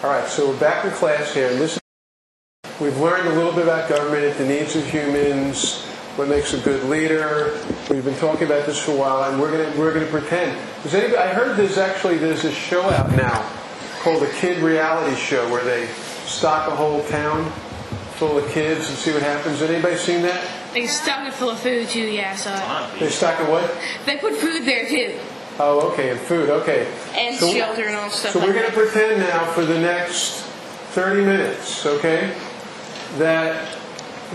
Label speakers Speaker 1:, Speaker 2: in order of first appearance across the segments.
Speaker 1: All right, so we're back in class here, and we've learned a little bit about government, the needs of humans, what makes a good leader. We've been talking about this for a while, and we're gonna pretend. Does anybody? I heard there's a show out now called a kid reality show where they stock a whole town full of kids and see what happens. Has anybody seen that?
Speaker 2: They stock it full of food too. Yeah, I saw it.
Speaker 1: They stock it what?
Speaker 2: They put food there too.
Speaker 1: Oh, okay, and food, okay.
Speaker 2: And shelter and all stuff.
Speaker 1: So
Speaker 2: like
Speaker 1: we're going to pretend now for the next 30 minutes, okay, that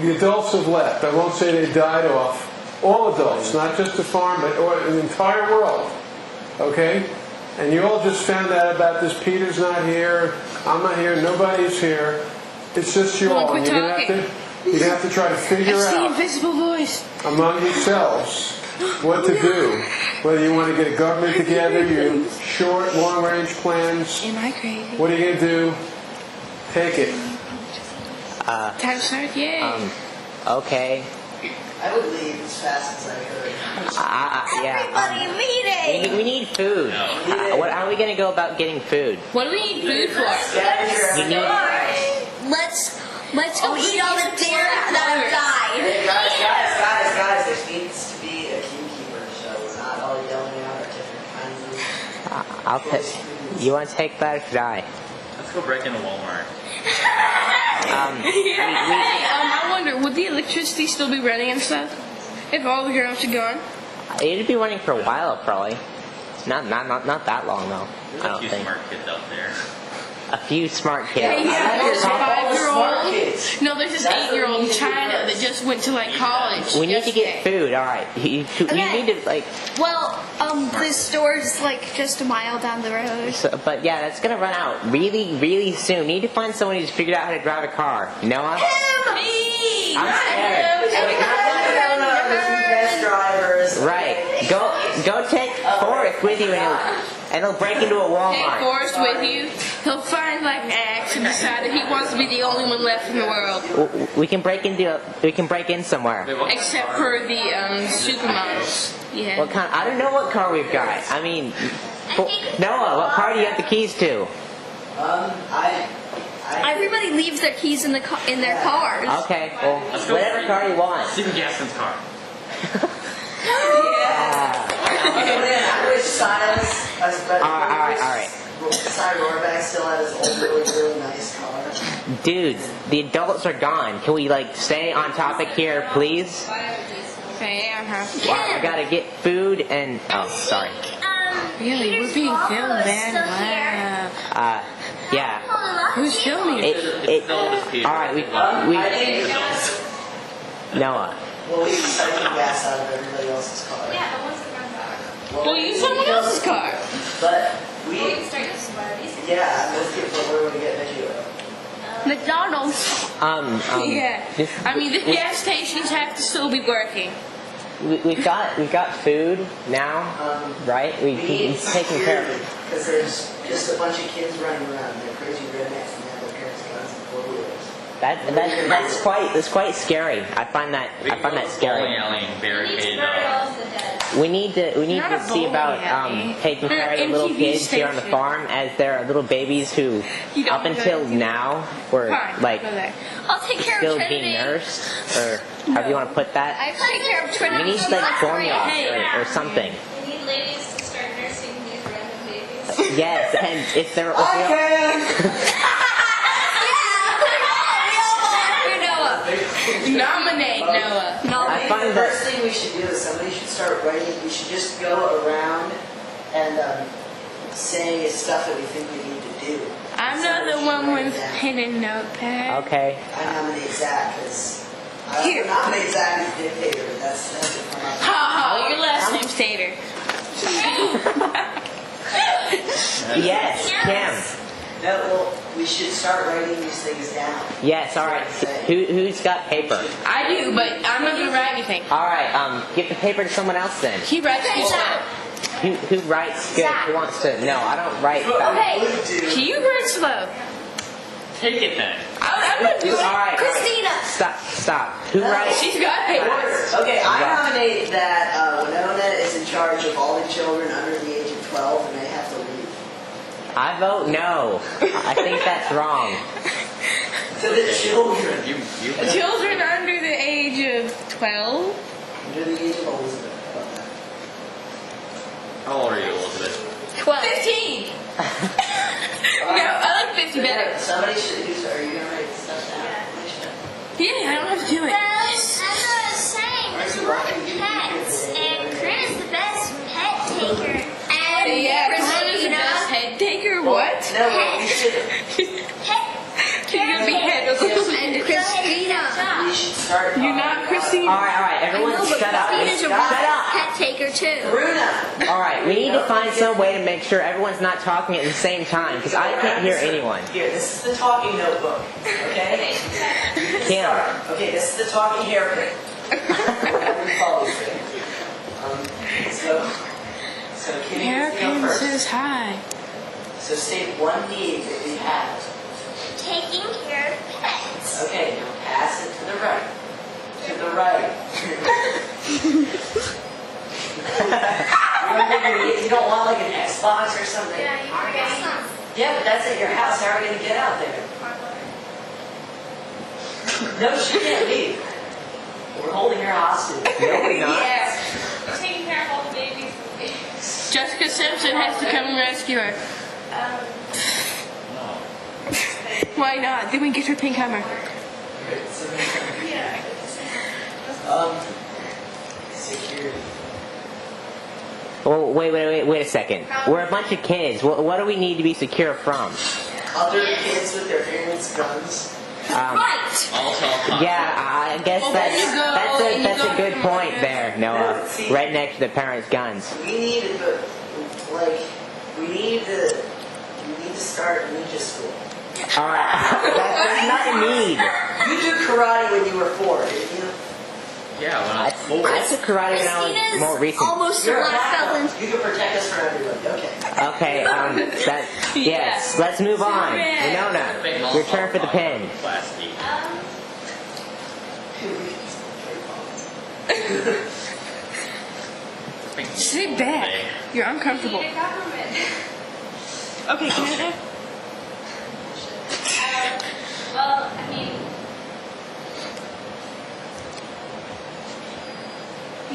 Speaker 1: the adults have left. I won't say they died off. All adults, not just the farm, but the entire world, okay? And you all just found out about this. Peter's not here. I'm not here. Nobody's here. It's just you all. And you're going to have to try to figure out
Speaker 2: the invisible voice
Speaker 1: among yourselves what to do. Whether you want to get a government together, your short, long-range plans.
Speaker 2: Am I crazy?
Speaker 1: What are you going to do? Take it.
Speaker 2: Time to start? Yay.
Speaker 3: Okay.
Speaker 4: I would leave as fast as I could.
Speaker 3: Yeah.
Speaker 5: Everybody meeting!
Speaker 3: We need food. How are we going to go about getting food?
Speaker 2: What do we need food for?
Speaker 5: Let's go eat all the deer that have died.
Speaker 4: Hey, guys, there needs to be a keeper, so we're not all yelling out our different kinds of...
Speaker 3: You want to take that or should I?
Speaker 6: Let's go break into Walmart.
Speaker 2: I wonder, would the electricity still be running and stuff if all the grounds are gone?
Speaker 3: It'd be running for a while, probably. Not that long though.
Speaker 6: There's
Speaker 3: I don't
Speaker 6: a few
Speaker 3: think.
Speaker 6: smart kids out there.
Speaker 3: A few smart kids.
Speaker 2: Hey, yeah, there's a
Speaker 4: smart
Speaker 2: 5-year-old.
Speaker 4: kids.
Speaker 2: No, there's this 8-year-old in China that just went to like college.
Speaker 3: We need to get food. All right. You need to like.
Speaker 5: Well, the store's like just a mile down the road.
Speaker 3: So, but yeah, that's gonna run out really, really soon. Need to find someone who's figured out how to drive a car. Noah?
Speaker 2: Me!
Speaker 3: I'm scared.
Speaker 4: No, there's some best drivers.
Speaker 3: Right. Go take Forrest with you and he'll break into a Walmart.
Speaker 2: Take Forrest with you. He'll find like an axe and decide that he wants to be the only one left in the world.
Speaker 3: We can break in somewhere.
Speaker 2: Except for the supermodels. Yeah.
Speaker 3: What kind? I don't know what car we've got. I mean, Noah, what car do you have the keys to?
Speaker 5: Everybody leaves their keys in their cars.
Speaker 3: Okay, well, whatever car you want.
Speaker 6: Stephen Gaston's car.
Speaker 4: I wish Silas,
Speaker 3: Alright.
Speaker 4: Cy Rohrbeck still had his old, really nice car.
Speaker 3: Dude, the adults are gone. Can we, stay on topic here, please?
Speaker 2: Okay,
Speaker 3: I gotta get food and... Oh, sorry.
Speaker 2: Really? We're being filmed, man. Wow.
Speaker 3: Yeah.
Speaker 2: Who's filming?
Speaker 3: Alright, we... Noah.
Speaker 4: Well, we sucking gas out of everybody else's car.
Speaker 5: Yeah, the ones that run back.
Speaker 2: Well, use someone else's car.
Speaker 4: But we...
Speaker 5: We can start using one of these.
Speaker 4: Yeah, let's get where we get video.
Speaker 5: McDonald's.
Speaker 2: Yeah. I mean, the gas stations have to still be working.
Speaker 3: We've got food now, right? We've taken care of it.
Speaker 4: Because there's just a bunch of kids running around. They're crazy rednecks and they have their parents' guns and 4-wheelers.
Speaker 3: That's quite scary. I find that scary.
Speaker 6: Bowling alley barricade.
Speaker 3: We need to see about taking care of the little kids here on the farm, as there are little babies who, up until now, were
Speaker 5: I'll take care
Speaker 3: still
Speaker 5: of Trinity.
Speaker 3: being nursed, or however you want to put that.
Speaker 5: I take care of Trinity.
Speaker 3: We need formula or something.
Speaker 5: We need ladies to start nursing these random babies.
Speaker 3: Yes, and if they're
Speaker 2: Nominate Noah.
Speaker 3: I find
Speaker 4: the first thing we should do is somebody should start writing. We should just go around and say stuff that we think we need to do.
Speaker 2: I'm not the one with pen and notepad.
Speaker 3: Okay.
Speaker 4: I nominate Zach because I nominate Zach as dictator. That's it from us.
Speaker 2: Ha, your last name's Tater.
Speaker 3: Yes, Kim.
Speaker 4: No, well, we should start writing these things down.
Speaker 3: Yes, all right. Who's got paper?
Speaker 2: I do, but I'm not gonna write anything.
Speaker 3: All right. Give the paper to someone else then.
Speaker 2: He writes good stuff.
Speaker 3: Who writes good? Who wants to? No, I don't write fast.
Speaker 2: Okay, you write slow.
Speaker 6: Take it then.
Speaker 2: I'm gonna do it.
Speaker 3: All right.
Speaker 5: Christina.
Speaker 3: Stop. Who writes?
Speaker 2: She's got paper.
Speaker 4: Okay, I nominate that Winona is in charge of all the children under the age of 12 and they have to leave.
Speaker 3: I vote no. I think that's wrong.
Speaker 4: To the children.
Speaker 2: Children under the age of 12?
Speaker 4: Under the age of Elizabeth.
Speaker 6: How old are you, Elizabeth?
Speaker 2: 12. 15! No, I like 50 better.
Speaker 4: Somebody should do so. Are you going to write stuff down?
Speaker 2: Yeah, I don't have to do it.
Speaker 5: Well, as I was saying, there's a lot of pets, and Corinne is the best pet taker. And
Speaker 2: Yeah, Corinne is the best head taker. What?
Speaker 4: No, you should.
Speaker 2: She's gonna be head.
Speaker 5: And Christina.
Speaker 4: We should start.
Speaker 2: You're not Christina.
Speaker 3: Alright, everyone shut up.
Speaker 5: Christina's a
Speaker 3: Shut up.
Speaker 5: pet taker too.
Speaker 4: Bruna.
Speaker 3: Alright, we need to find some way to make sure everyone's not talking at the same time, because I can't hear anyone.
Speaker 4: Here, this is the talking notebook. Okay?
Speaker 3: Kim.
Speaker 4: Okay, this is the talking hairpin. Whatever follows it. So Kitty gets to go
Speaker 2: Hairpin
Speaker 4: first.
Speaker 2: says hi.
Speaker 4: So state one need that we have.
Speaker 5: Taking care of pets.
Speaker 4: Okay, now pass it to the right. To the right. You don't want like an Xbox or something? Yeah, but that's at your house. How are we going to get out there? No, she can't leave. We're holding her hostage.
Speaker 3: No, we're not.
Speaker 2: Yes. Taking care of all the babies. Jessica Simpson has to come and rescue her. Why not? Then we get her pink hammer.
Speaker 4: Security.
Speaker 3: Well, wait a second. We're a bunch of kids. What do we need to be secure from?
Speaker 4: Other kids with their parents' guns.
Speaker 5: Right.
Speaker 6: Also,
Speaker 3: Yeah, I guess that's a good point there, Noah. Right next to the parents' guns.
Speaker 4: We need to, we need to start ninja school.
Speaker 3: Alright, that's not a need.
Speaker 4: You did karate when you were 4, didn't you?
Speaker 6: yeah, when I
Speaker 3: I
Speaker 6: was 4.
Speaker 3: took karate when I was more recent.
Speaker 5: Almost a
Speaker 4: You're a
Speaker 5: black
Speaker 4: black
Speaker 5: belt.
Speaker 4: belt. You can protect us from everybody. Okay.
Speaker 3: Okay, yes, let's move on. Winona, your turn for the pin.
Speaker 6: Plastic.
Speaker 2: Sit back. You're uncomfortable. Okay, Canada.
Speaker 5: Well, I mean,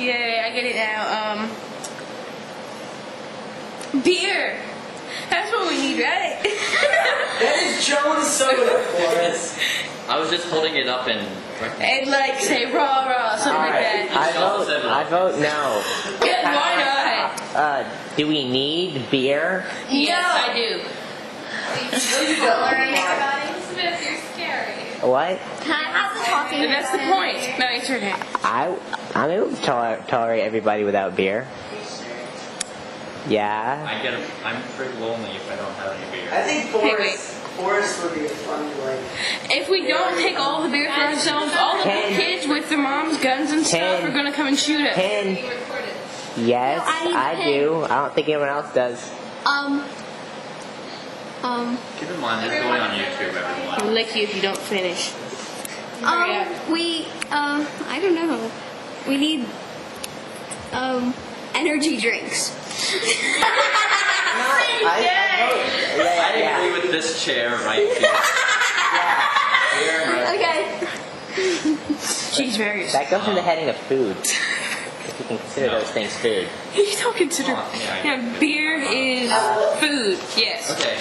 Speaker 2: Yay, I get it now. Beer. That's what we need, right?
Speaker 4: That is Jones soda for us.
Speaker 6: I was just holding it up and.
Speaker 2: And like say rah rah, something like that.
Speaker 3: I vote no.
Speaker 2: Yeah, why not?
Speaker 3: Do we need beer?
Speaker 2: Yes, I do.
Speaker 5: Smith, you're scary.
Speaker 3: What?
Speaker 5: Can I have the talking?
Speaker 2: And that's the point. No, it's your turn.
Speaker 3: I'm able to tolerate everybody without beer. Yeah.
Speaker 6: I'm pretty lonely if I don't have any beer.
Speaker 4: I think Forrest would be a fun,
Speaker 2: If we don't take all the beer for ourselves, all the
Speaker 3: Ken.
Speaker 2: kids with their moms' guns and stuff
Speaker 3: Ken.
Speaker 2: are gonna come and shoot us.
Speaker 3: Ken. Yes,
Speaker 5: No, I need
Speaker 3: I
Speaker 5: pen.
Speaker 3: do. I don't think anyone else does.
Speaker 6: Keep in mind, this is going on YouTube, everyone.
Speaker 2: I'll lick you if you don't finish.
Speaker 5: I don't know. We need, energy drinks.
Speaker 6: I agree with this chair right here.
Speaker 5: Okay.
Speaker 2: Cheeseburgers.
Speaker 3: That goes in the heading of food. If you can consider those things food.
Speaker 2: You don't consider.
Speaker 6: Oh, yeah,
Speaker 2: Yeah, beer is food. Yes.
Speaker 6: Okay.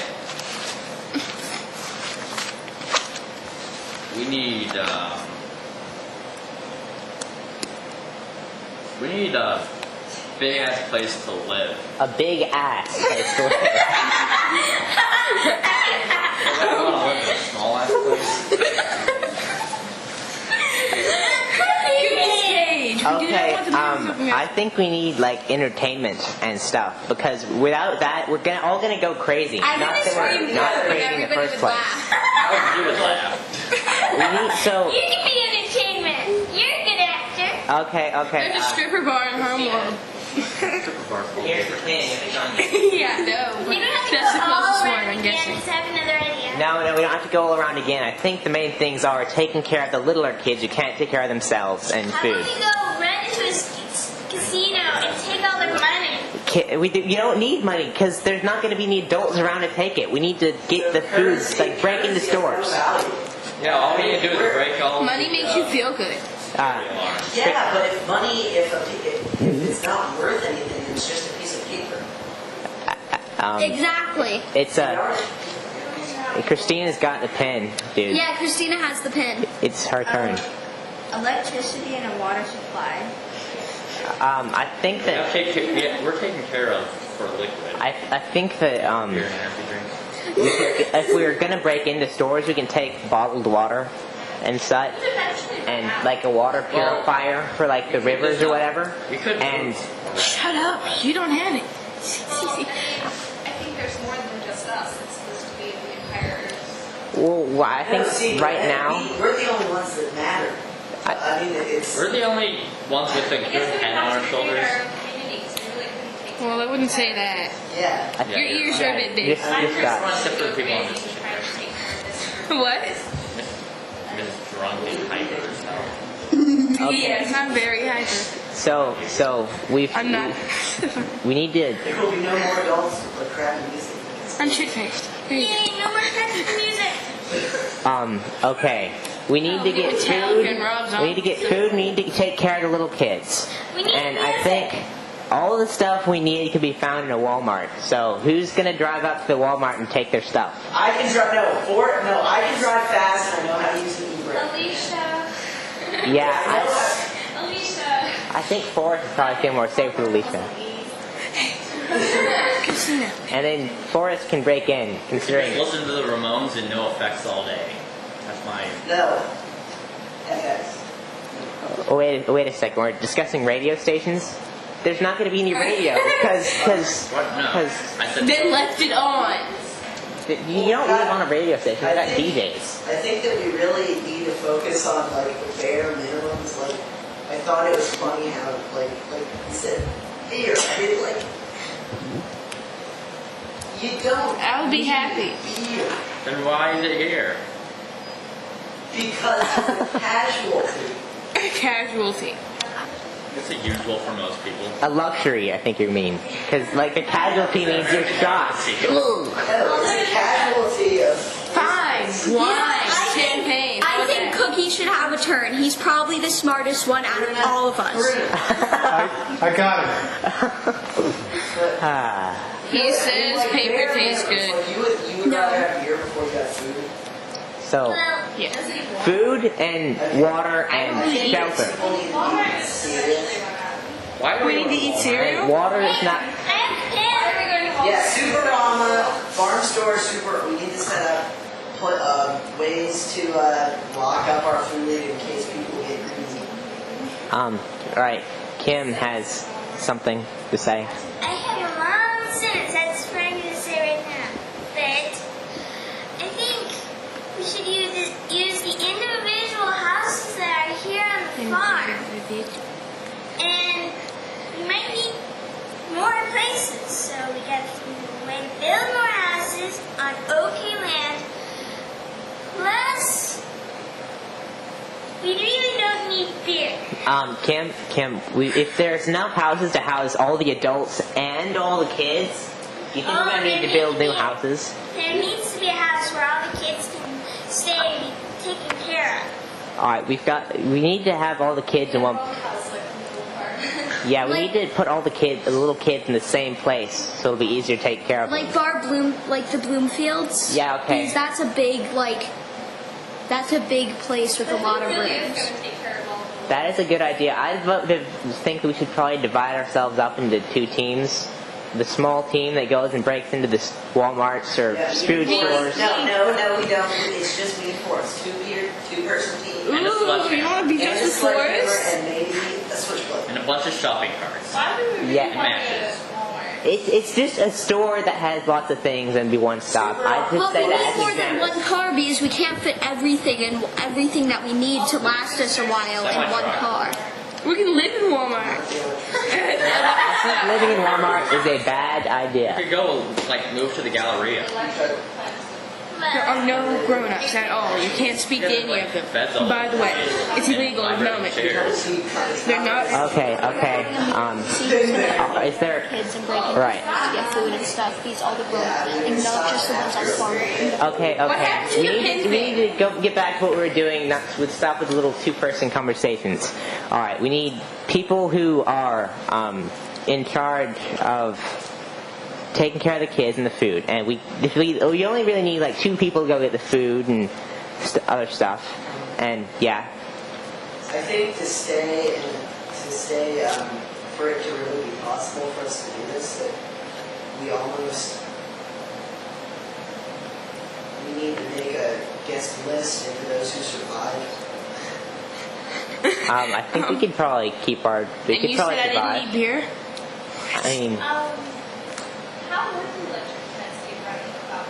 Speaker 6: We need a big ass place to live.
Speaker 3: A big ass place to live.
Speaker 6: I don't want to live in a small ass place.
Speaker 3: Okay, I think we need like entertainment and stuff because without that we're all gonna go crazy. Not that we're not crazy in the first place.
Speaker 6: You would laugh.
Speaker 3: We need so.
Speaker 5: You can be entertainment. You're a good actor.
Speaker 3: Okay.
Speaker 2: There's a stripper bar in Homeworld.
Speaker 3: Here's the thing.
Speaker 2: Yeah, no.
Speaker 5: You don't have to
Speaker 2: That's the
Speaker 5: go all
Speaker 2: closest one,
Speaker 5: around
Speaker 2: I'm
Speaker 5: again.
Speaker 2: guessing.
Speaker 5: Just have another idea.
Speaker 3: No, we don't have to go all around again. I think the main things are taking care of the littler kids who can't take care of themselves and
Speaker 5: How
Speaker 3: food.
Speaker 5: about we go run into a casino and take all their money?
Speaker 3: You don't need money because there's not going to be any adults around to take it. We need to get the food, like break into stores.
Speaker 6: Yeah, all we need to do is break all.
Speaker 2: Money makes you feel good.
Speaker 4: Yeah, but if money, if it's not worth anything, it's just a piece of paper.
Speaker 5: Exactly.
Speaker 3: It's Christina's got the pen, dude.
Speaker 5: Yeah, Christina has the pen.
Speaker 3: It's her turn.
Speaker 7: Electricity and a water supply.
Speaker 3: I think that
Speaker 6: we're taken care of for liquid.
Speaker 3: I think that
Speaker 6: Beer and energy drinks.
Speaker 3: if we were gonna break into stores, we can take bottled water and such, and like a water purifier for like the rivers or whatever.
Speaker 6: We could.
Speaker 3: And
Speaker 2: Shut up! You don't have it.
Speaker 8: I think there's more than just us. It's supposed to be the entire.
Speaker 3: well, I think right now
Speaker 4: We're the only ones that matter. I mean, it's...
Speaker 6: We're the only ones with a good head on our shoulders.
Speaker 2: Well, I wouldn't say that.
Speaker 4: Yeah.
Speaker 2: Your ears are a bit big.
Speaker 3: just got.
Speaker 6: Except for the people on this.
Speaker 2: What?
Speaker 6: Miss Drunk and hyper.
Speaker 3: Okay.
Speaker 2: Yes, I'm very hyper.
Speaker 3: So
Speaker 2: I'm not.
Speaker 3: we need to.
Speaker 4: There will be no more adults with crappy music.
Speaker 2: I'm shit-faced. There you go.
Speaker 5: Yay, no more crappy music.
Speaker 3: Okay. We need to get food. We need to get food. We need to take care of the little kids.
Speaker 5: We need
Speaker 3: And I
Speaker 5: music.
Speaker 3: think all the stuff we need can be found in a Walmart. So who's gonna drive up to the Walmart and take their stuff?
Speaker 4: I can drive, I can drive fast and I know how to use the e-brake.
Speaker 5: Alicia.
Speaker 3: Yeah,
Speaker 5: Alicia.
Speaker 3: I think Forrest would probably feel more safe with Alicia.
Speaker 2: Christina.
Speaker 3: And then Forrest can break in, considering.
Speaker 6: Listen to the Ramones and no effects all day. That's my.
Speaker 4: No. FX.
Speaker 3: Oh, wait a second. We're discussing radio stations. There's not going to be any radio because
Speaker 6: What? No. I said.
Speaker 2: They left it on.
Speaker 3: you don't live on a radio station. You got DJs.
Speaker 4: I think that we really need to focus on like the bare minimums. Like, I thought it was funny how like he said, here, I did like. You don't.
Speaker 2: I would be happy.
Speaker 4: Beer.
Speaker 6: Then why is it here?
Speaker 4: Because it's a casualty.
Speaker 2: Casualty.
Speaker 6: It's the usual for most people.
Speaker 3: A luxury, I think you mean. Because, like, a casualty means you're shot.
Speaker 4: No, it's a casualty of.
Speaker 2: Fine. Wine. Champagne.
Speaker 7: I think Cookie should have a turn. He's probably the smartest one out of all of us.
Speaker 1: I got it.
Speaker 2: He says paper tastes good.
Speaker 4: You would rather have beer before you got food.
Speaker 3: So,
Speaker 2: Yeah.
Speaker 3: food and water and shelter.
Speaker 6: Why do we
Speaker 2: need to eat cereal?
Speaker 3: And water is not.
Speaker 4: Yeah, Supermama, farm store, we need to set up ways to lock up our food in case people get greedy.
Speaker 3: Right. Kim has something to say.
Speaker 5: I have a long sentence that's what I'm going to say right now. But I think we should use the individual houses that are here on the farm. And we might need more places. So we got to build more houses on okay land. Plus, we really don't need beer.
Speaker 3: Kim, if there's enough houses to house all the adults and all the kids, do you think we're gonna need to build new houses?
Speaker 5: There needs to be a house where all the kids can stay taken care of.
Speaker 3: Alright, we need to have all the kids in one. Yeah, we need to put all the little kids in the same place, so it'll be easier to take care of them.
Speaker 7: Like the Bloomfields.
Speaker 3: Yeah, okay.
Speaker 7: Because that's a big place with a lot of rooms.
Speaker 3: That is a good idea. I think we should probably divide ourselves up into two teams. The small team that goes and breaks into the Walmarts or food stores.
Speaker 4: No, we don't. It's just me and Forrest. Two-person team.
Speaker 6: And a sledgehammer.
Speaker 2: You want to be
Speaker 4: And
Speaker 2: just
Speaker 4: a
Speaker 2: with
Speaker 4: sledgehammer
Speaker 2: Forrest?
Speaker 4: and maybe a switchblade.
Speaker 6: And a bunch of shopping carts.
Speaker 3: Yeah.
Speaker 6: Matches.
Speaker 3: It's just a store that has lots of things and be one stop. I just
Speaker 7: Well,
Speaker 3: say
Speaker 7: we
Speaker 3: that
Speaker 7: need
Speaker 3: as
Speaker 7: more
Speaker 3: an
Speaker 7: than
Speaker 3: example.
Speaker 7: one car because we can't fit everything that we need to last us a while in one car.
Speaker 2: We can live in Walmart.
Speaker 3: I think living in Walmart is a bad idea.
Speaker 6: You could go, move to the Galleria.
Speaker 2: There are no grown-ups at all. You can't speak to any of them. By the way, it's illegal in Melbourne. They're not.
Speaker 3: Okay. Is there?
Speaker 7: Kids and breaking
Speaker 3: Right.
Speaker 7: to get food and stuff. These all the grown-ups, and not just the ones on the farm.
Speaker 3: Okay. We need to go get back to what we were doing. Not with stop with the little two-person conversations. All right. We need people who are in charge of taking care of the kids and the food, and we only really need like 2 people to go get the food and other stuff, and yeah.
Speaker 4: I think to stay for it to really be possible for us to do this, that we need to make a guest list, and for those who survive.
Speaker 3: I think we could probably keep our. We could
Speaker 2: you
Speaker 3: probably
Speaker 2: said I
Speaker 3: survive.
Speaker 2: didn't need beer?
Speaker 3: I mean,
Speaker 8: How would the electric fence be running without?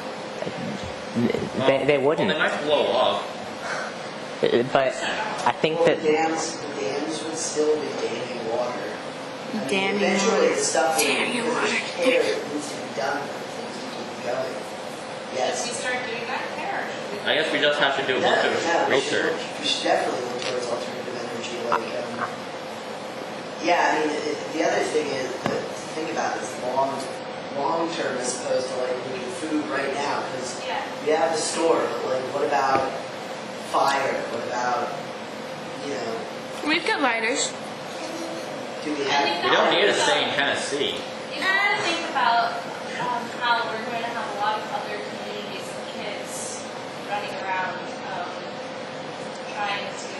Speaker 3: they wouldn't.
Speaker 6: Well, they might blow up.
Speaker 3: But I think that
Speaker 4: The dams would still be damming water.
Speaker 2: Damming
Speaker 4: Eventually,
Speaker 2: water.
Speaker 4: the stuff
Speaker 2: Damming water.
Speaker 4: care that needs to be done for things to keep going.
Speaker 8: Should we
Speaker 4: Yes.
Speaker 8: start doing that there? Or should we
Speaker 6: I guess we just have to do a bunch of research.
Speaker 4: We should definitely look towards alternative energy. Yeah, I mean, the other thing is to think about is long term as opposed to like looking food right now, because we have the store, but like what about fire? What about,
Speaker 2: We've got lighters.
Speaker 4: do we have?
Speaker 6: We don't need to stay in Tennessee.
Speaker 8: You gotta think about how we're going to have a lot of other communities of kids running around trying to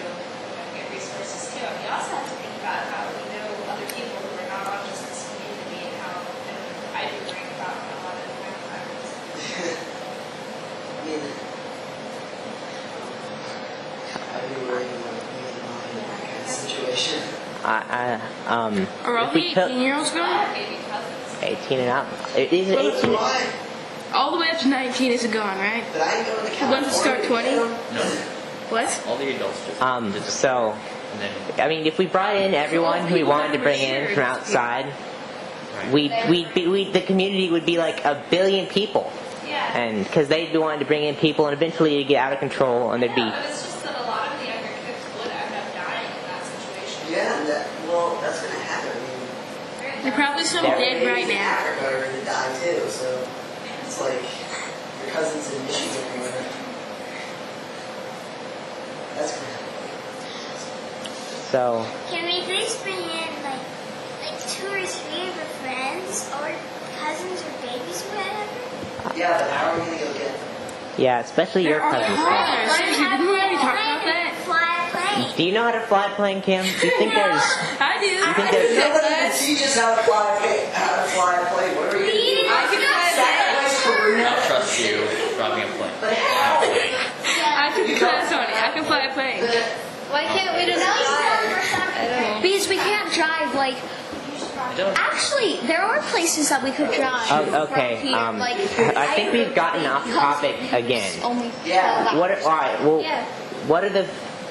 Speaker 8: get resources too. And we also have to think about how we know other people who are not on just this community and how I do worry about a lot of vampires.
Speaker 4: I mean, I'd be worried about me and mine in that kind of situation.
Speaker 2: Are all
Speaker 3: if
Speaker 2: the
Speaker 3: we took
Speaker 2: 18-year-olds gone?
Speaker 8: Maybe cousins.
Speaker 3: 18 and up, is it
Speaker 4: But
Speaker 3: 18?
Speaker 4: why?
Speaker 2: All the way up to 19 is gone, right?
Speaker 4: But I ain't going to
Speaker 2: The
Speaker 4: California.
Speaker 2: ones that start 20?
Speaker 6: No,
Speaker 2: What?
Speaker 6: all the adults just.
Speaker 3: So,
Speaker 6: And then,
Speaker 3: I mean, if we brought in everyone who we wanted to bring in from outside, the community would be like 1 billion people,
Speaker 8: Yeah.
Speaker 3: and because they'd be wanting to bring in people, and eventually it'd get out of control, and there'd be.
Speaker 8: But it's just that a lot of the younger kids would end up dying in that situation.
Speaker 4: Yeah, that's going to happen. I mean,
Speaker 2: They're probably some dead right now.
Speaker 4: Africa are going to die too, so it's like your cousins in Michigan or whatever. That's going to happen.
Speaker 3: So,
Speaker 5: Can we please bring in like 2 or 3 of our friends or cousins or babies or whatever?
Speaker 4: Yeah, but how are we going to go get them?
Speaker 3: yeah, especially your
Speaker 2: There are
Speaker 3: cousins.
Speaker 2: cars. Seriously, didn't we already talk about
Speaker 5: Plane,
Speaker 2: that?
Speaker 5: Fly a plane.
Speaker 3: Do you know how to fly a plane, Kim? Do you think there's?
Speaker 2: I do.
Speaker 3: think there's-
Speaker 4: Nobody can teach us how to fly a plane. What are we going to do?
Speaker 2: I can fly a
Speaker 4: Sacrifice Karuna?
Speaker 6: I'll trust you driving a plane.
Speaker 4: But how?
Speaker 2: I took a class on it. I can fly a plane.
Speaker 7: Why can't we just drive? Because we can't drive, like, actually, there are places that we could drive.
Speaker 3: Oh, okay.
Speaker 7: from here. Like,
Speaker 3: I think we've gotten off topic again.
Speaker 7: Only
Speaker 4: Yeah.
Speaker 7: 12
Speaker 3: What?
Speaker 7: hours.
Speaker 3: All right. Well,
Speaker 7: Yeah.
Speaker 3: what are the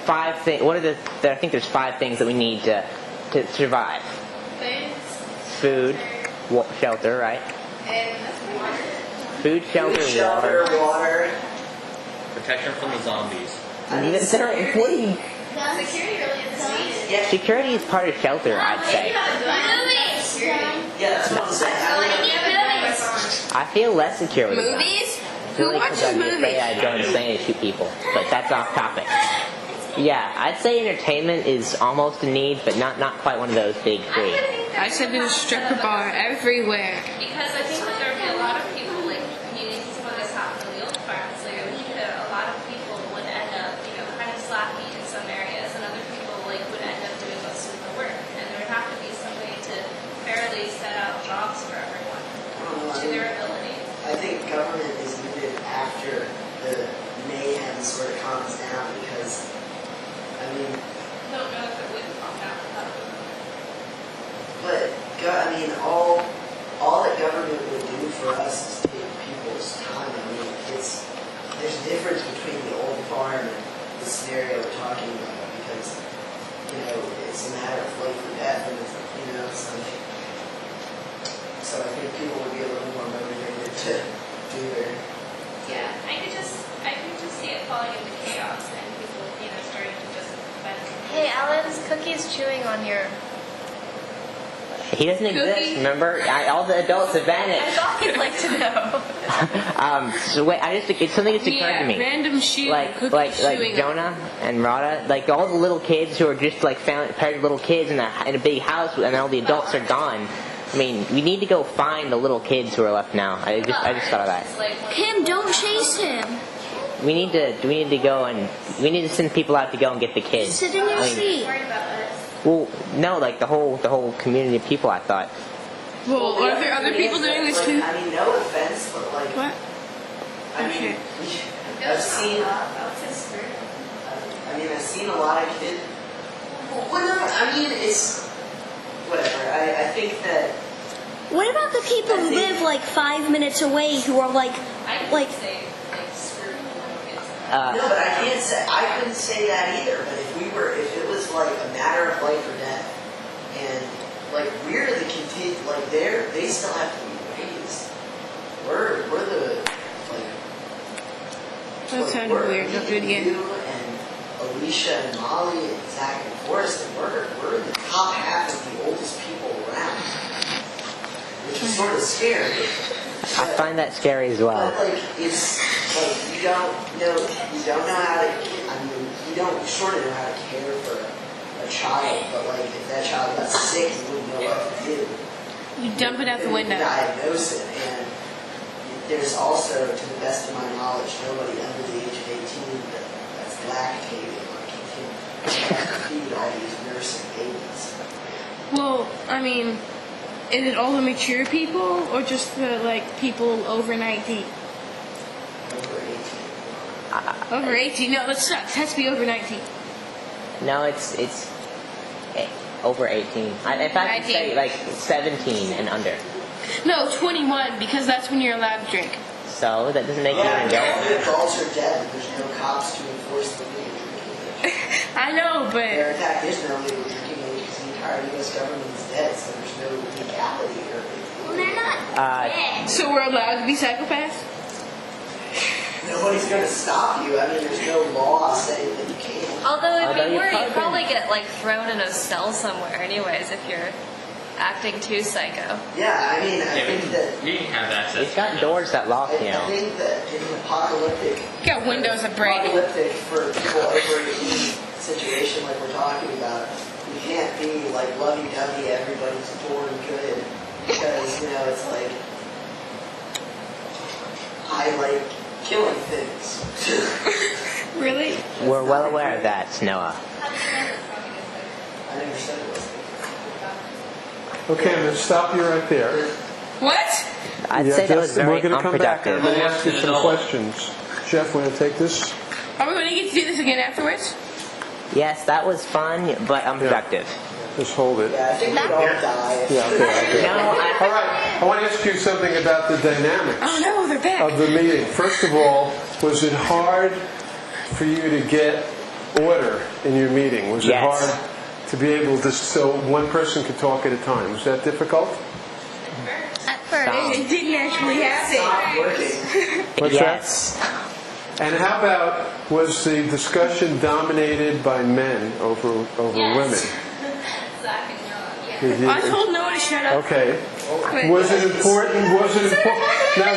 Speaker 3: 5 things? What are the? I think there's 5 things that we need to survive. Food, shelter, right? Food, shelter, water.
Speaker 4: water.
Speaker 6: Protection from the zombies.
Speaker 3: What do you?
Speaker 8: Security really is needed.
Speaker 4: Yeah,
Speaker 3: Security is part of shelter, I'd say.
Speaker 5: Movies.
Speaker 4: that's what I'm saying.
Speaker 3: I feel less secure with it.
Speaker 2: Movies? Who
Speaker 3: Really, because
Speaker 2: watches
Speaker 3: I'd be afraid
Speaker 2: movies?
Speaker 3: I'd go insane and shoot people. But that's off topic. Yeah, I'd say entertainment is almost a need, but not quite one of those big 3.
Speaker 2: I said there's a stripper bar everywhere.
Speaker 8: Because I think that there would be a lot of people, like communities when this happened in the old farms, like I think that a lot of people would end up, kind of slacky in some areas, and other people would end up doing most of the work. And there would have to be some way to fairly set out jobs for everyone to their ability.
Speaker 4: I think government is needed after the mayhem sort of calms down because, I mean,
Speaker 8: I don't know if it would calm down without them.
Speaker 4: but all that government would do for us is take people's time. I mean, there's a difference between the old farm and the scenario we're talking about because, it's a matter of life or death, and it's, so I think people would be a little more motivated to do their.
Speaker 8: Yeah, I could just falling into chaos and people, starting to just vent.
Speaker 9: Hey, Alan's cookies chewing on your...
Speaker 3: He doesn't exist, remember? All the adults have vanished.
Speaker 9: I thought you'd like to know.
Speaker 3: So wait, it's something that's occurred to me.
Speaker 2: Random shoe,
Speaker 3: like Jonah and Rada, like all the little kids who are just like paired little kids in a big house, and all the adults are gone. I mean, we need to go find the little kids who are left now. I just thought of that.
Speaker 7: Kim, don't chase him.
Speaker 3: We need to go and we need to send people out to go and get the kids.
Speaker 7: Sit in your seat.
Speaker 3: Well, no, like the whole community of people. I thought.
Speaker 2: Well, are there other people doing this too?
Speaker 4: I mean, no offense, but like,
Speaker 2: What?
Speaker 4: I mean, I've seen a lot of kids. Well, no, I mean, it's whatever. I think that.
Speaker 7: What about the people who live like 5 minutes away who are like
Speaker 4: No, but I couldn't say that either. But if it was like a matter of life or death, and like we're the like they still have to be raised. We're the like.
Speaker 2: That sounded weird. Don't do it again.
Speaker 4: You and Alicia and Molly and Zach and Forrest, and we're in the top half of the oldest people around, which is sort of scary.
Speaker 3: I find that scary as well.
Speaker 4: But like it's like you don't know how to. I mean, you sort of know how to care for a child, but like if that child got sick, you wouldn't know what to do.
Speaker 2: You dump it out the window.
Speaker 4: Diagnose it, and there's also, to the best of my knowledge, nobody under the age of 18 that's lactating or continuing to feed all these nursing babies.
Speaker 2: Well, I mean, is it all the mature people or just the people over 19?
Speaker 4: Over 18.
Speaker 2: Over 18? No, that sucks. It has to be over 19.
Speaker 3: No, it's over 18. If I could say 17 and under.
Speaker 2: No, 21 because that's when you're allowed to drink.
Speaker 3: So that doesn't make you an adult.
Speaker 4: The adults are dead. There's no cops to enforce the legal drinking age.
Speaker 2: I know, but
Speaker 4: In fact, there's no legal drinking age because the entire U.S. government is dead, so there's no legality or.
Speaker 5: Well, they're not dead.
Speaker 2: so we're allowed to be psychopaths?
Speaker 4: Nobody's going to stop you. I mean, there's no law saying that you can't.
Speaker 9: Although if you were, you'd probably get thrown in a cell somewhere anyways if you're acting too psycho.
Speaker 4: Yeah, I mean, I think that.
Speaker 6: You can have access.
Speaker 3: It's got doors that lock,
Speaker 4: I think that in an apocalyptic.
Speaker 2: Got windows that break.
Speaker 4: Apocalyptic for people over 18 situation like we're talking about. You can't be lovey-dovey, everybody's born good. Because, it's like. I like killing things.
Speaker 2: Really?
Speaker 3: We're well aware of that, Noah.
Speaker 4: I never said it was.
Speaker 1: Okay, I'm going to stop you right there.
Speaker 2: What?
Speaker 3: I'd say that was very
Speaker 1: we're going to come back and I'm
Speaker 3: unproductive.
Speaker 1: going to ask you some questions. Jeff, want to take this?
Speaker 2: Are we going to get to do this again afterwards?
Speaker 3: Yes, that was fun, but unproductive.
Speaker 1: Just hold it.
Speaker 4: Yeah, I think we'd all die.
Speaker 1: Yeah, okay.
Speaker 3: No,
Speaker 1: All right, I want to ask you something about the dynamics
Speaker 2: Oh no, they're back.
Speaker 1: of the meeting. First of all, was it hard for you to get order in your meeting? Was it
Speaker 3: Yes.
Speaker 1: hard to be able to, so one person could talk at a time? Was that difficult?
Speaker 7: At first.
Speaker 2: It didn't actually happen.
Speaker 4: Stop working.
Speaker 1: What's
Speaker 3: Yes.
Speaker 1: And how about, was the discussion dominated by men over women?
Speaker 8: Zach and Noah.
Speaker 1: Did you-
Speaker 2: I told Noah to shut up.
Speaker 1: Okay. Was it important? Now,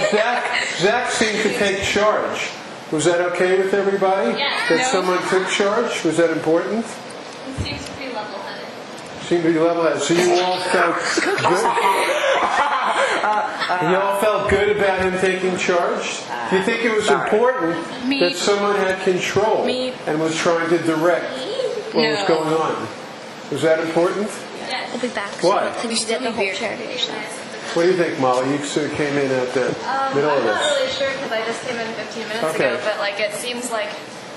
Speaker 1: Zach seemed to take charge. Was that okay with everybody?
Speaker 8: Yeah.
Speaker 1: That
Speaker 2: No.
Speaker 1: someone took charge? Was that important?
Speaker 8: He seems to be level-headed.
Speaker 1: Seemed to be level-headed. So you all felt good? You all felt good about him taking charge? Do you think it was important
Speaker 2: Me.
Speaker 1: that someone had control
Speaker 2: Me.
Speaker 1: and was trying to direct what was
Speaker 2: No.
Speaker 1: going on? Was that important?
Speaker 7: I'll be back.
Speaker 1: Why?
Speaker 7: So you did the whole charity stuff.
Speaker 1: What do you think, Molly? You sort of came in at the middle of
Speaker 9: I'm not
Speaker 1: this.
Speaker 9: really sure because I just came in 15 minutes
Speaker 1: Okay.
Speaker 9: ago, but it seems like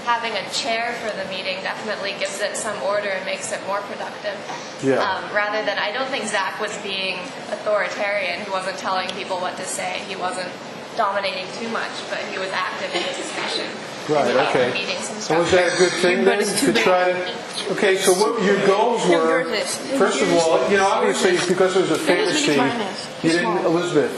Speaker 9: having a chair for the meeting definitely gives it some order and makes it more productive.
Speaker 1: Yeah.
Speaker 9: Rather than, I don't think Zach was being authoritarian. He wasn't telling people what to say. He wasn't dominating too much, but he was active in the discussion.
Speaker 1: Right,
Speaker 9: and giving
Speaker 1: okay.
Speaker 9: the meeting some
Speaker 1: So was that a good thing then to try to... Okay, so what your goals were, first of all, obviously because it was a fantasy, you didn't, Elizabeth,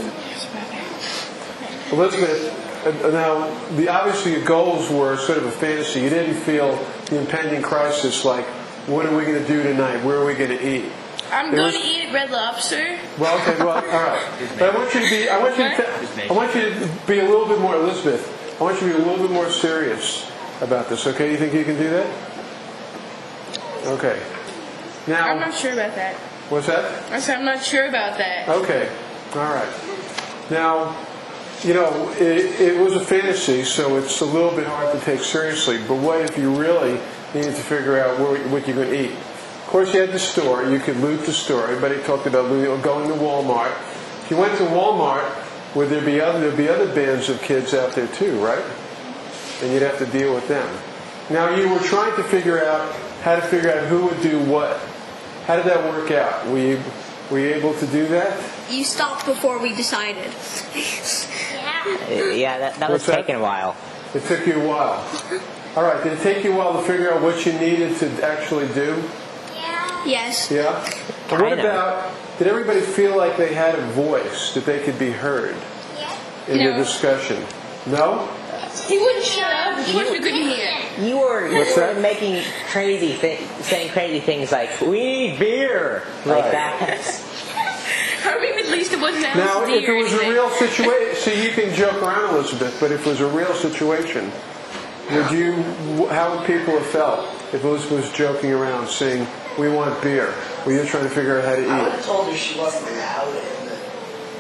Speaker 1: now, obviously your goals were sort of a fantasy. You didn't feel the impending crisis like, what are we going to do tonight? Where are we going to eat?
Speaker 2: I'm going to eat at Red Lobster.
Speaker 1: Well, okay, well, all right. But I want you to be a little bit more, Elizabeth, I want you to be a little bit more serious about this, okay? You think you can do that? Okay. Now,
Speaker 2: I'm not sure about that.
Speaker 1: What's that?
Speaker 2: I said I'm not sure about that.
Speaker 1: Okay. All right. Now, you know, it was a fantasy, so it's a little bit hard to take seriously. But what if you really needed to figure out what you're going to eat? Of course, you had the store. You could loot the store. Everybody talked about going to Walmart. If you went to Walmart, would there'd be other bands of kids out there too, right? And you'd have to deal with them. Now, you were trying to figure out how to figure out who would do what. How did that work out? Were you able to do that?
Speaker 7: You stopped before we decided.
Speaker 3: Yeah, that was taking a while.
Speaker 1: It took you a while. All right. Did it take you a while to figure out what you needed to actually do?
Speaker 5: Yeah.
Speaker 7: Yes.
Speaker 1: Yeah? And what about, did everybody feel like they had a voice, that they could be heard in the discussion? No?
Speaker 2: He wouldn't shut up. Of course we couldn't hear.
Speaker 3: You were making saying crazy things like, we need beer, like that.
Speaker 2: I mean, at least it wasn't that.
Speaker 1: Now, if it was a real situation, see, you can joke around, Elizabeth, but if it was a real situation, how would people have felt if Elizabeth was joking around saying, we want beer? Well, you're trying to figure out how to eat.
Speaker 4: I would have told her she wasn't allowed in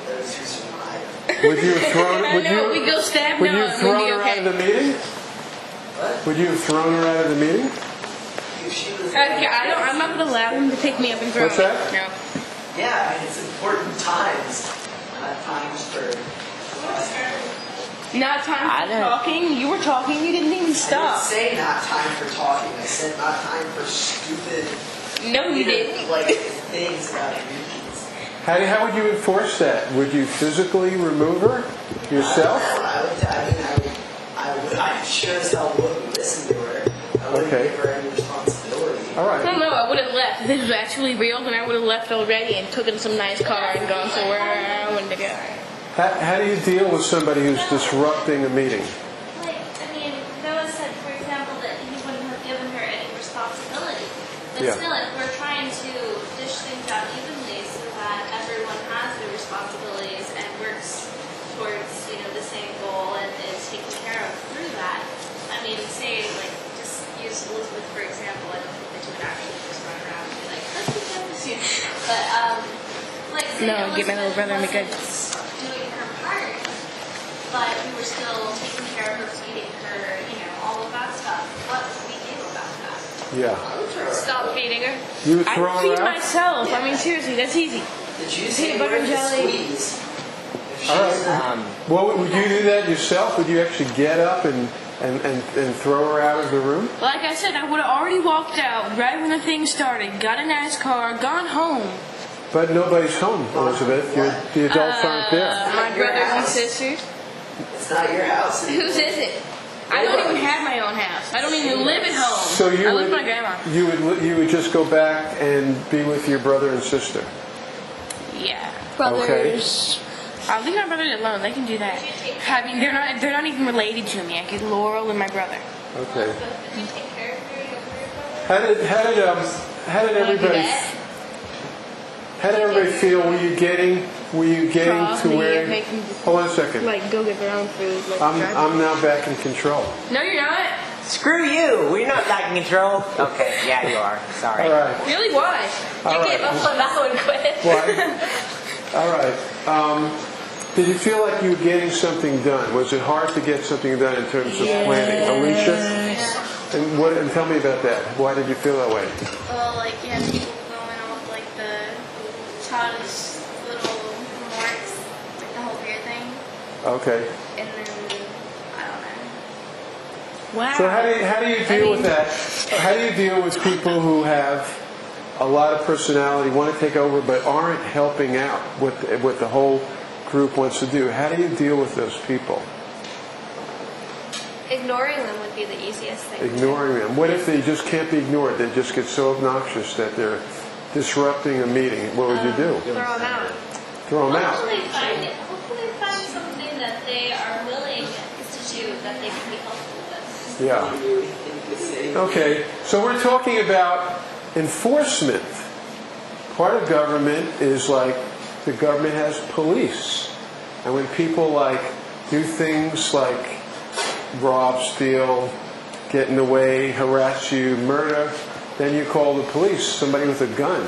Speaker 4: those who survived.
Speaker 1: Would you have thrown her?
Speaker 2: We go stab
Speaker 1: Would you have thrown her out of the meeting?
Speaker 4: What?
Speaker 1: Would you have thrown her out of the meeting?
Speaker 4: If she was
Speaker 2: I'm not going to allow him to pick me up and throw
Speaker 1: What's
Speaker 2: me.
Speaker 1: that?
Speaker 2: No.
Speaker 4: Yeah, I mean, it's important times. Not times for...
Speaker 2: Not time for talking. You were talking. You didn't even
Speaker 4: I
Speaker 2: stop.
Speaker 4: didn't say not time for talking. I said not time for stupid...
Speaker 2: No, you didn't.
Speaker 4: Like, things about reasons.
Speaker 1: How would you enforce that? Would you physically remove her yourself?
Speaker 4: I sure as hell wouldn't listen to her. I wouldn't give her any responsibility.
Speaker 1: All right.
Speaker 2: No, I would have left. If this was actually real, then I would have left already and taken some nice car and gone somewhere I wanted to go.
Speaker 1: How do you deal with somebody who's disrupting a meeting?
Speaker 8: Like, I mean, Noah said, for example, that he wouldn't have given her any responsibility. But still, if we're trying to dish things out evenly so that everyone has their responsibilities and works towards, the same goal and is taken care of through that, I mean, say, like, just use Elizabeth, for example. I don't think that you would actually just run around and be like, let's be this year. But, like, say
Speaker 2: Get my little brother in the good.
Speaker 8: doing her part, but we were still taking care of her, feeding her, all of that stuff. What would we do about that?
Speaker 1: Yeah.
Speaker 9: Stop feeding her.
Speaker 1: You would
Speaker 2: I
Speaker 1: throw
Speaker 2: feed
Speaker 1: her out?
Speaker 2: myself. I mean, seriously, that's easy.
Speaker 4: Did you say
Speaker 2: Peanut butter and jelly.
Speaker 4: squeeze?
Speaker 1: All right. Well, would you do that yourself? Would you actually get up and throw her out of the room?
Speaker 2: Like I said, I would have already walked out right when the thing started, got a nice car, gone home.
Speaker 1: But nobody's home, Elizabeth. The adults aren't there.
Speaker 2: My brothers and sisters.
Speaker 4: It's not your house.
Speaker 2: Whose is it? I don't even have my own house. I don't even live at home.
Speaker 1: So
Speaker 2: I live with my grandma.
Speaker 1: You would just go back and be with your brother and sister.
Speaker 2: Yeah.
Speaker 7: Brothers.
Speaker 2: I'll leave my brothers alone. They can do that. I mean, they're not even related to me. I get Laurel and my brother.
Speaker 1: Okay.
Speaker 8: Did you take care of her?
Speaker 1: How did everybody feel? Were you getting to where? Hold on a second.
Speaker 2: Like go get their own food. Like,
Speaker 1: I'm now back in control.
Speaker 2: no, you're not.
Speaker 3: Screw you! We're not back in control. Okay, yeah, you are. Sorry.
Speaker 1: All right.
Speaker 2: Really? Why?
Speaker 1: All
Speaker 9: Gave
Speaker 1: right.
Speaker 9: up on that one quick.
Speaker 1: Why? All right. Did you feel like you were getting something done? Was it hard to get something done in terms of planning? Alicia? And tell me about that. Why did you feel that way?
Speaker 8: Well, like, you had people going off, like, the childish little remarks, like the whole beer thing.
Speaker 1: Okay.
Speaker 8: And then, I don't know.
Speaker 2: Wow.
Speaker 1: So how do you deal with that? How do you deal with people who have a lot of personality, want to take over, but aren't helping out with the whole group wants to do? How do you deal with those people?
Speaker 9: Ignoring them would be the easiest thing.
Speaker 1: Ignoring them. What if they just can't be ignored? They just get so obnoxious that they're disrupting a meeting. What would you do?
Speaker 9: Throw them out.
Speaker 1: Throw them out.
Speaker 8: Hopefully find something that they are willing they can be helpful with.
Speaker 1: Yeah. Okay, so we're talking about enforcement. Part of government is like the government has police. And when people like do things like rob, steal, get in the way, harass you, murder, then you call the police, somebody with a gun,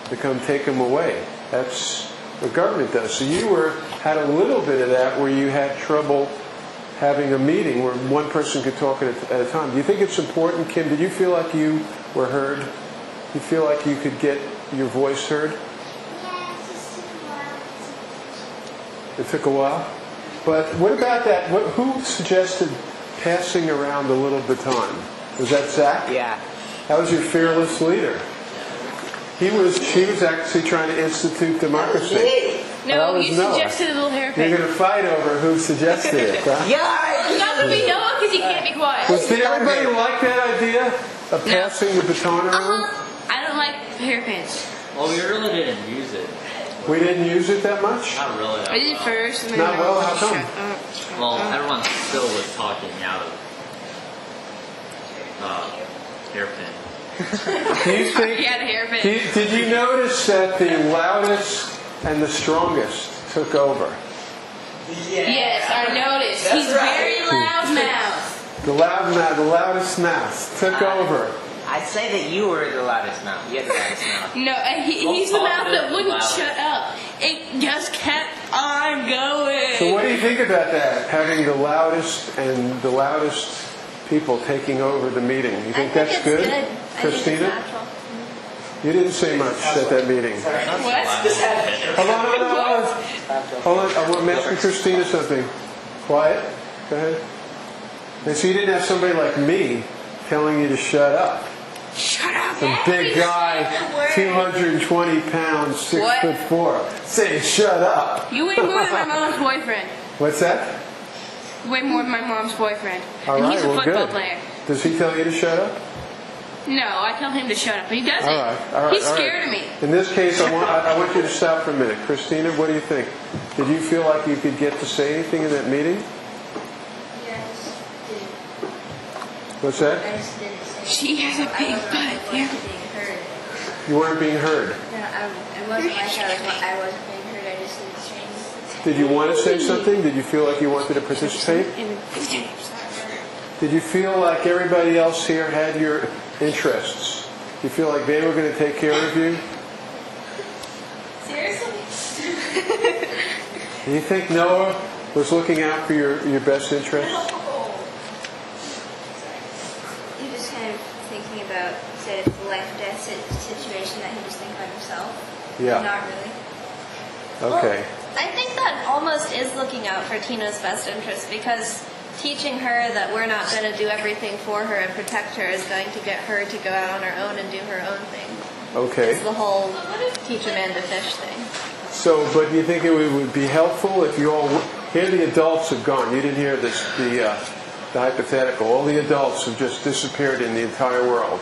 Speaker 1: to come take them away. That's what government does. So you had a little bit of that where you had trouble having a meeting where one person could talk at a time. Do you think it's important, Kim? Did you feel like you were heard? You feel like you could get your voice heard?
Speaker 5: Yeah, it just took a while.
Speaker 1: It took a while? But what about that? Who suggested passing around the little baton? Was that Zach?
Speaker 3: Yeah.
Speaker 1: That was your fearless leader. She was actually trying to institute democracy.
Speaker 2: No, you suggested a little hairpin.
Speaker 1: You're going to fight over who suggested it, huh?
Speaker 2: Yeah! Not going to be Noah because he can't be quiet.
Speaker 1: Did everybody like that idea of passing the baton around?
Speaker 2: I don't like hairpins.
Speaker 6: Well, we really didn't use it.
Speaker 1: We didn't use it that much?
Speaker 6: Not really.
Speaker 2: I did first. And then
Speaker 1: Not well, how come?
Speaker 6: Well, everyone still was talking out of hairpin.
Speaker 1: Do you think?
Speaker 2: He had a hairpin.
Speaker 1: Did you notice that the loudest and the strongest took over?
Speaker 2: Yes, I noticed. He's very loud mouthed.
Speaker 1: The loudest mouth took over.
Speaker 3: I'd say that you were the loudest mouth. You had the loudest mouth.
Speaker 2: No, he's the mouth that wouldn't shut up. It just kept on going.
Speaker 1: So what do you think about that? Having the loudest people taking over the meeting. You think that's good? Christina? You didn't say much at that meeting.
Speaker 2: What?
Speaker 1: Hold on. I want to mention Christina something. Quiet. Go ahead. And so you didn't have somebody like me telling you to shut up.
Speaker 2: Shut up.
Speaker 1: Some big guy, 220 pounds, 6'4", saying shut up.
Speaker 2: You weigh more than my mom's boyfriend.
Speaker 1: What's that?
Speaker 2: Way more than my mom's boyfriend.
Speaker 1: All
Speaker 2: and
Speaker 1: right,
Speaker 2: he's a football
Speaker 1: good.
Speaker 2: player.
Speaker 1: Does he tell you to shut up?
Speaker 2: No, I tell him to shut up. He doesn't.
Speaker 1: All right,
Speaker 2: He's scared of me.
Speaker 1: In this case, I want you to stop for a minute. Christina, what do you think? Did you feel like you could get to say anything in that meeting?
Speaker 5: Yes, did.
Speaker 1: What's that?
Speaker 5: I just didn't say.
Speaker 2: She has a big butt. Yeah.
Speaker 5: Being heard.
Speaker 1: You weren't being heard.
Speaker 5: No, it wasn't like I wasn't being heard. I just didn't say anything.
Speaker 1: Did you want to say something? Did you feel like you wanted to participate? Did you feel like everybody else here had your interests? Do you feel like they were going to take care of you?
Speaker 8: Seriously?
Speaker 1: Do you think Noah was looking out for your best interests?
Speaker 5: He was kind of thinking about, said it's a life or death situation that he was thinking about himself.
Speaker 1: Yeah.
Speaker 5: Not really.
Speaker 1: Okay.
Speaker 9: Well, I think that almost is looking out for Tina's best interest, because teaching her that we're not going to do everything for her and protect her is going to get her to go out on her own and do her own thing.
Speaker 1: Okay.
Speaker 9: It's the whole teach a man to fish thing.
Speaker 1: So, but do you think it would be helpful if you all here? The adults have gone. You didn't hear this. The hypothetical. All the adults have just disappeared in the entire world.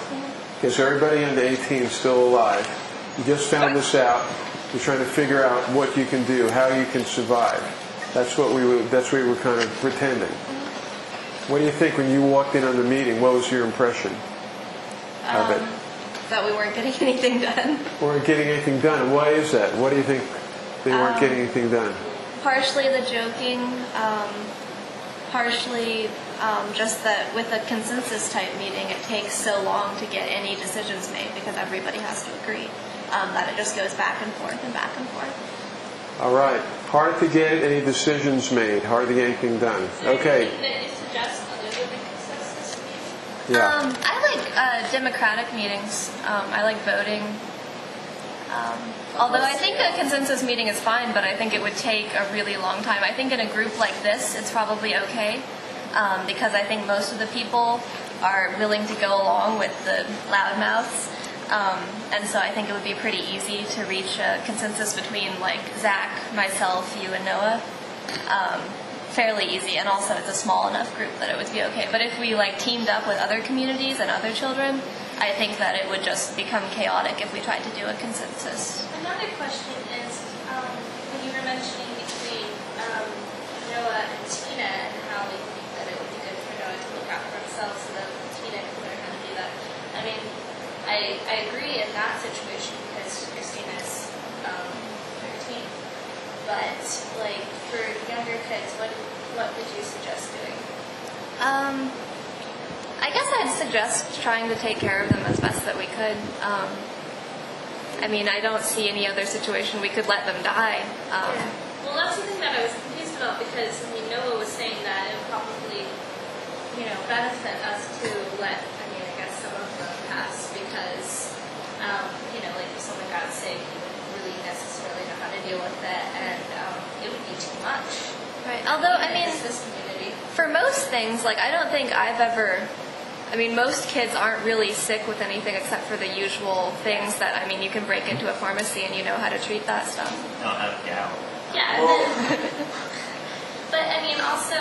Speaker 1: Because everybody under 18 is still alive. You just found this out. You're trying to figure out what you can do, how you can survive. That's what we were. That's what we were kind of pretending. What do you think when you walked in on the meeting? What was your impression of it?
Speaker 9: That we weren't getting anything done.
Speaker 1: Weren't getting anything done. Why is that? What do you think they weren't getting anything done?
Speaker 9: Partially the joking, partially just that with a consensus type meeting, it takes so long to get any decisions made because everybody has to agree. That it just goes back and forth and back and forth.
Speaker 1: All right. Hard to get any decisions made. Hard to get anything done. Okay. Yeah.
Speaker 9: I like democratic meetings. I like voting. Although I think a consensus meeting is fine, but I think it would take a really long time. I think in a group like this, it's probably okay, because I think most of the people are willing to go along with the loudmouths. And so I think it would be pretty easy to reach a consensus between like Zach, myself, you, and Noah. Fairly easy, and also it's a small enough group that it would be okay. But if we like teamed up with other communities and other children, I think that it would just become chaotic if we tried to do a consensus.
Speaker 8: Another question is, when you were mentioning between Noah and Tina and how they think that it would be good for that situation because Christina's 13. But like for younger kids, what would you suggest doing?
Speaker 9: I guess I'd suggest trying to take care of them as best that we could. I mean, I don't see any other situation we could let them die.
Speaker 8: Well, that's the thing that I was confused about because I mean, Noah was saying that it would probably, benefit us to let, I guess some of them pass because, like if someone got sick, you wouldn't really necessarily know how to deal with it, and it would be too much.
Speaker 9: Right. Although, I mean,
Speaker 8: this community.
Speaker 9: For most things, like I don't think I've ever. I mean, most kids aren't really sick with anything except for the usual things that, I mean, you can break into a pharmacy and you know how to treat that stuff.
Speaker 6: Don't have gout.
Speaker 8: Yeah, and then, but I mean, also,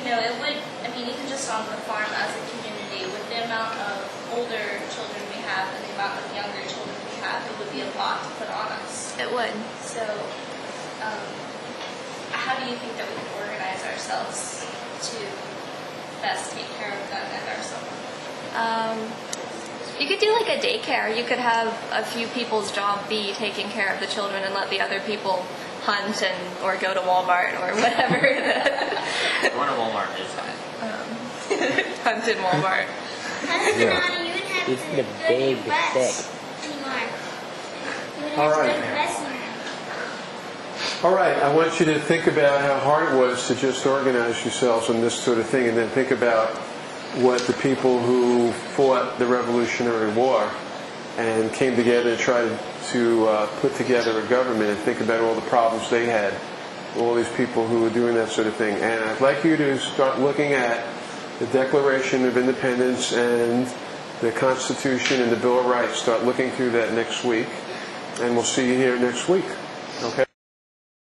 Speaker 8: it would, even just on the farm as a community, with the amount of older children we have and the amount of younger children we have, it would be a lot to put on us.
Speaker 9: It would.
Speaker 8: So, how do you think that we can organize ourselves to best take care of them and ourselves?
Speaker 9: You could do like a daycare. You could have a few people's job be taking care of the children and let the other people hunt or go to Walmart or whatever.
Speaker 6: Going to Walmart is fine.
Speaker 9: Hunt in Walmart.
Speaker 5: Husband, you would have
Speaker 3: It's
Speaker 5: to
Speaker 3: the
Speaker 5: go
Speaker 3: big
Speaker 5: to rest
Speaker 3: stick.
Speaker 5: anymore. You would
Speaker 1: All
Speaker 5: have to
Speaker 1: right.
Speaker 5: go to rest anymore.
Speaker 1: All right, I want you to think about how hard it was to just organize yourselves on this sort of thing, and then think about what the people who fought the Revolutionary War and came together and tried to put together a government, and think about all the problems they had, all these people who were doing that sort of thing. And I'd like you to start looking at the Declaration of Independence and the Constitution and the Bill of Rights. Start looking through that next week, and we'll see you here next week. Okay?